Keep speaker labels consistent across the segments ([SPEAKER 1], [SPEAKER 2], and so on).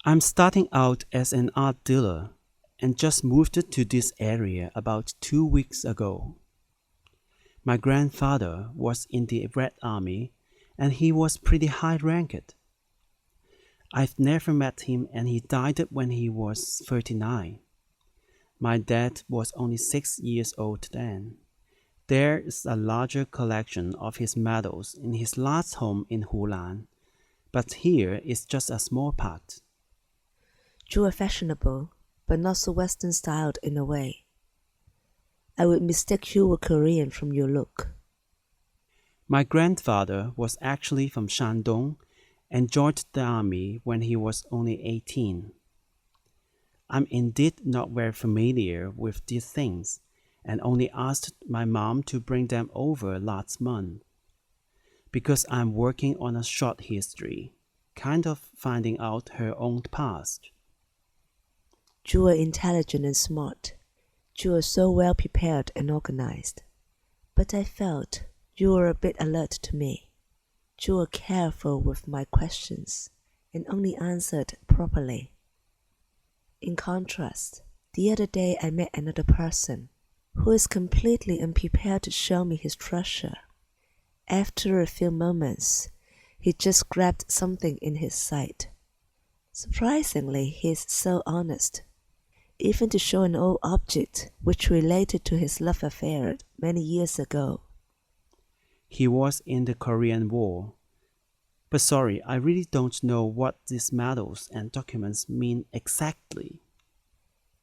[SPEAKER 1] I'm starting out as an art dealer and just moved to this area about 2 weeks ago. My grandfather was in the Red Army and he was pretty high ranked. I've never met him and he died when he was 39. My dad was only 6 years old then. There is a larger collection of his medals in his last home in Hulan, but here is just a small part.
[SPEAKER 2] You are fashionable, but not so Western-styled in a way. I would mistake you were Korean from your look.
[SPEAKER 1] My grandfather was actually from Shandong and joined the army when he was only 18. I'm indeed not very familiar with these things and only asked my mom to bring them over last month. Because I'm working on a short history, kind of finding out her own past.
[SPEAKER 2] You are intelligent and smart. You are so well prepared and organized. But I felt you were a bit alert to me. You were careful with my questions and only answered properly. In contrast, the other day I met another person who is completely unprepared to show me his treasure. After a few moments, he just grabbed something in his sight. Surprisingly, he is so honest. Even to show an old object which related to his love affair many years ago.
[SPEAKER 1] He was in the Korean War. But sorry, I really don't know what these medals and documents mean exactly.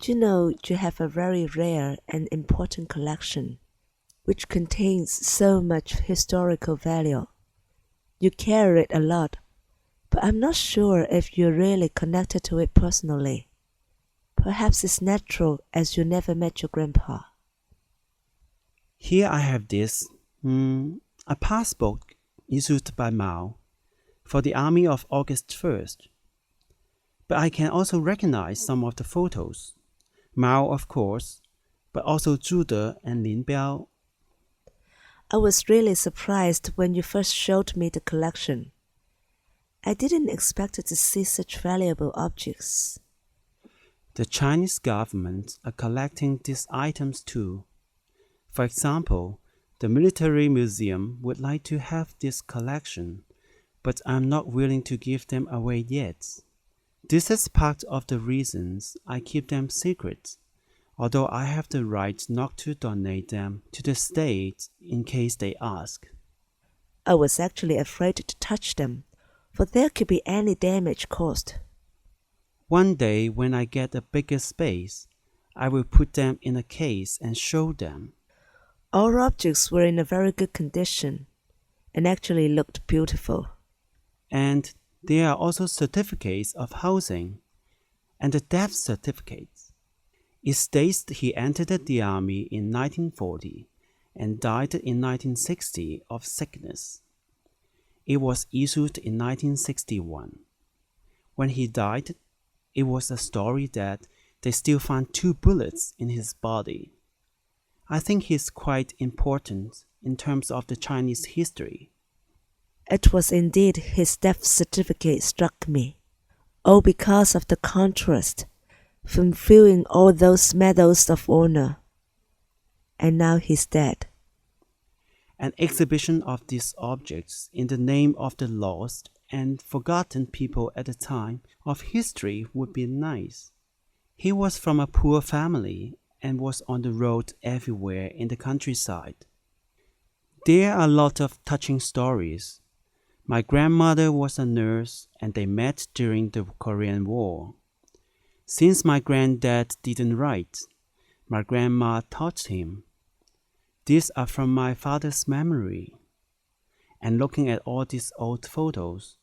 [SPEAKER 2] You know you have a very rare and important collection, which contains so much historical value. You carry it a lot, but I'm not sure if you're really connected to it personally. Perhaps it's natural as you never met your grandpa.
[SPEAKER 1] Here I have this, a passport issued by Mao for the army of August 1st. But I can also recognize some of the photos. Mao, of course, but also Zhu De and Lin Biao.
[SPEAKER 2] I was really surprised when you first showed me the collection. I didn't expect to see such valuable objects.
[SPEAKER 1] The Chinese government are collecting these items too. For example, the military museum would like to have this collection, but I'm not willing to give them away yet. This is part of the reasons I keep them secret, although I have the right not to donate them to the state in case they ask.
[SPEAKER 2] I was actually afraid to touch them, for there could be any damage caused.
[SPEAKER 1] One day when I get a bigger space, I will put them in a case and show them.
[SPEAKER 2] All objects were in a very good condition and actually looked beautiful.
[SPEAKER 1] And there are also certificates of housing and the death certificates. It states he entered the army in 1940 and died in 1960 of sickness. It was issued in 1961. When he died, it was a story that they still found 2 bullets in his body. I think he's quite important in terms of the Chinese history.
[SPEAKER 2] It was indeed his death certificate struck me, all because of the contrast from viewing all those medals of honor. And now he's dead.
[SPEAKER 1] An exhibition of these objects in the name of the lost and forgotten people at the time of history would be nice. He was from a poor family and was on the road everywhere in the countryside. There are a lot of touching stories. My grandmother was a nurse and they met during the Korean War. Since my granddad didn't write, my grandma taught him. These are from my father's memory. And looking at all these old photos,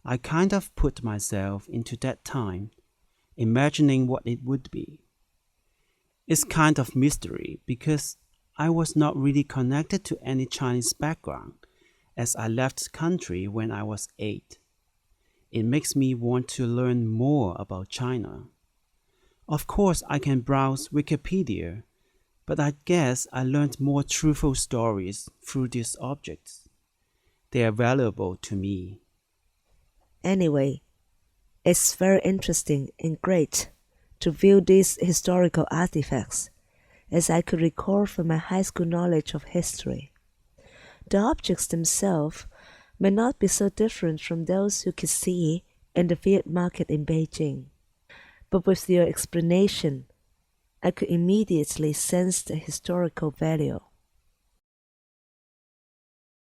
[SPEAKER 1] I kind of put myself into that time, imagining what it would be. It's kind of mystery because I was not really connected to any Chinese background as I left the country when I was 8. It makes me want to learn more about China. Of course, I can browse Wikipedia, but I guess I learned more truthful stories through these objects. They are valuable to me.
[SPEAKER 2] Anyway, It's very interesting and great to view these historical artifacts, as I could recall from my high school knowledge of history. The objects themselves may not be so different from those you could see in the field market in Beijing, but with your explanation, I could immediately sense the historical value.